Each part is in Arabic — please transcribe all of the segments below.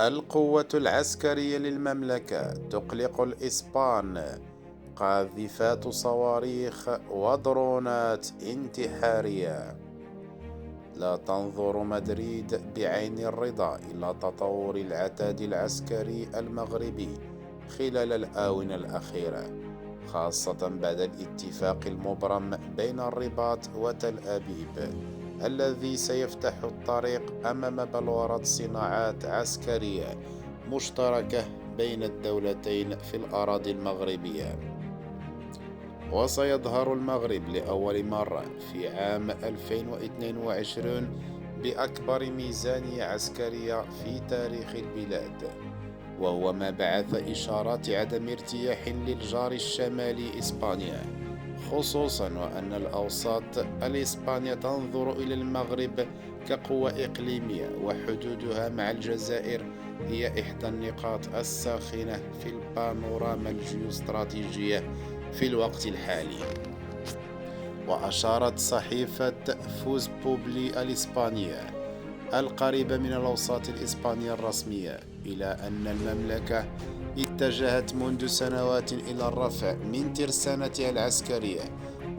القوة العسكرية للمملكة تقلق الإسبان. قاذفات صواريخ ودرونات انتحارية. لا تنظر مدريد بعين الرضا إلى تطور العتاد العسكري المغربي خلال الآونة الأخيرة، خاصة بعد الاتفاق المبرم بين الرباط وتل أبيب، الذي سيفتح الطريق أمام بلورة صناعات عسكرية مشتركة بين الدولتين في الأراضي المغربية. وسيظهر المغرب لأول مرة في عام 2022 بأكبر ميزانية عسكرية في تاريخ البلاد، وهو ما بعث إشارات عدم ارتياح للجار الشمالي إسبانيا، خصوصا وأن الأوساط الإسبانية تنظر إلى المغرب كقوة إقليمية، وحدودها مع الجزائر هي إحدى النقاط الساخنة في البانوراما الجيوستراتيجية في الوقت الحالي. وأشارت صحيفة فوز بوبلي الإسبانية القريبة من الأوساط الإسبانية الرسمية إلى أن المملكة اتجهت منذ سنوات إلى الرفع من ترسانتها العسكرية،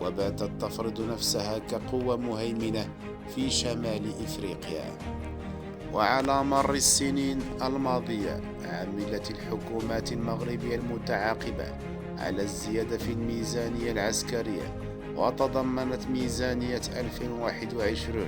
وباتت تفرض نفسها كقوة مهيمنة في شمال إفريقيا. وعلى مر السنين الماضية عملت الحكومات المغربية المتعاقبة على الزيادة في الميزانية العسكرية، وتضمنت ميزانية 2021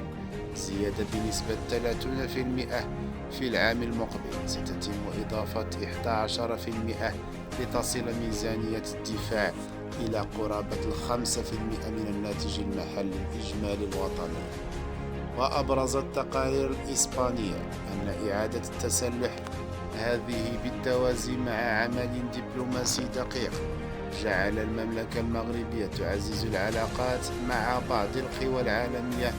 زيادة بنسبة 30% في العام المقبل. ستتم إضافة 11% لتصل ميزانية الدفاع إلى قرابة 5% من الناتج المحلي الإجمالي الوطني. وأبرزت التقارير الإسبانية أن إعادة التسلح هذه بالتوازي مع عمل دبلوماسي دقيق جعل المملكة المغربية تعزز العلاقات مع بعض القوى العالمية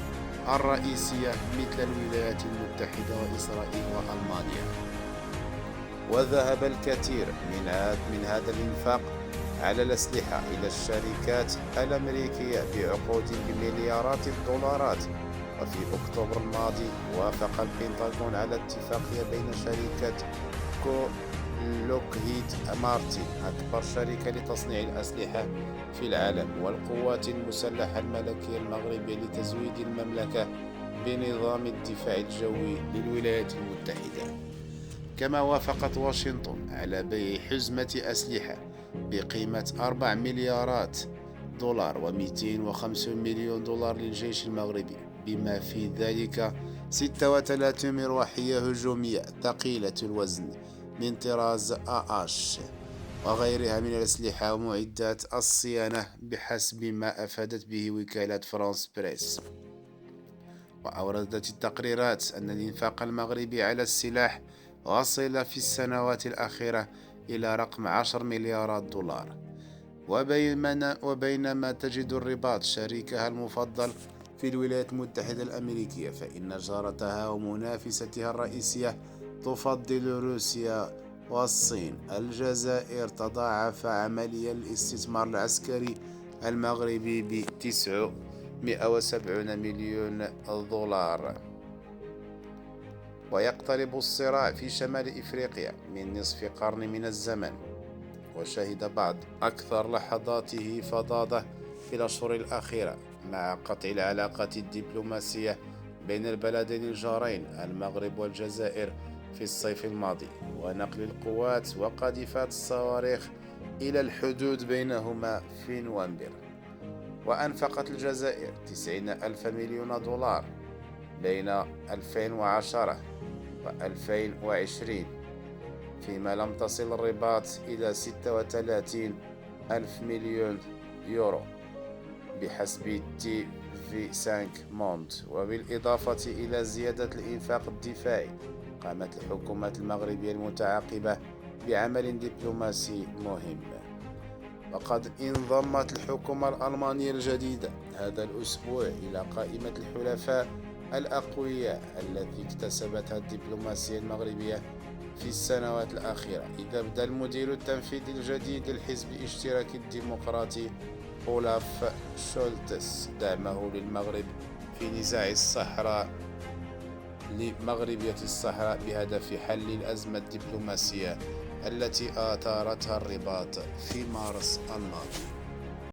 الرئيسية مثل الولايات المتحدة وإسرائيل وألمانيا. وذهب الكثير من هذا الإنفاق على الأسلحة إلى الشركات الأمريكية بعقود بمليارات الدولارات. وفي أكتوبر الماضي وافق البنتاغون على اتفاقية بين شركة لوكهيد مارتن، أكبر شركة لتصنيع الأسلحة في العالم، والقوات المسلحة الملكية المغربية لتزويد المملكة بنظام الدفاع الجوي للولايات المتحدة. كما وافقت واشنطن على بيع حزمة أسلحة بقيمة 4 مليارات دولار و250 مليون دولار للجيش المغربي، بما في ذلك 36 مروحية هجومية ثقيلة الوزن من طراز AH وغيرها من الأسلحة ومعدات الصيانة، بحسب ما أفادت به وكالة فرانس بريس. وأوردت التقريرات أن الإنفاق المغربي على السلاح وصل في السنوات الأخيرة إلى رقم 10 مليارات دولار. وبينما تجد الرباط شريكها المفضل في الولايات المتحدة الأمريكية، فإن جارتها ومنافستها الرئيسية تفضل روسيا والصين. الجزائر تضاعف عملية الاستثمار العسكري المغربي ب 970 مليون دولار. ويقترب الصراع في شمال إفريقيا من نصف قرن من الزمن، وشهد بعض أكثر لحظاته فظاظة في الأشهر الأخيرة مع قطع العلاقات الدبلوماسية بين البلدين الجارين المغرب والجزائر في الصيف الماضي، ونقل القوات وقاذفات الصواريخ إلى الحدود بينهما في نوفمبر. وأنفقت الجزائر 90 ألف مليون دولار بين 2010 و2020، فيما لم تصل الرباط إلى 36 ألف مليون يورو بحسب تي في 5 موند. وبالإضافة إلى زيادة الإنفاق الدفاعي، قامت الحكومات المغربية المتعاقبة بعمل دبلوماسي مهم. وقد انضمت الحكومة الألمانية الجديدة هذا الأسبوع إلى قائمة الحلفاء الأقوياء التي اكتسبتها الدبلوماسية المغربية في السنوات الأخيرة، إذ أبدى المدير التنفيذي الجديد للحزب الاشتراكي الديمقراطي أولاف شولتس دعمه للمغرب في نزاع الصحراء لمغربية الصحراء بهدف حل الأزمة الدبلوماسية التي أثارتها الرباط في مارس الماضي.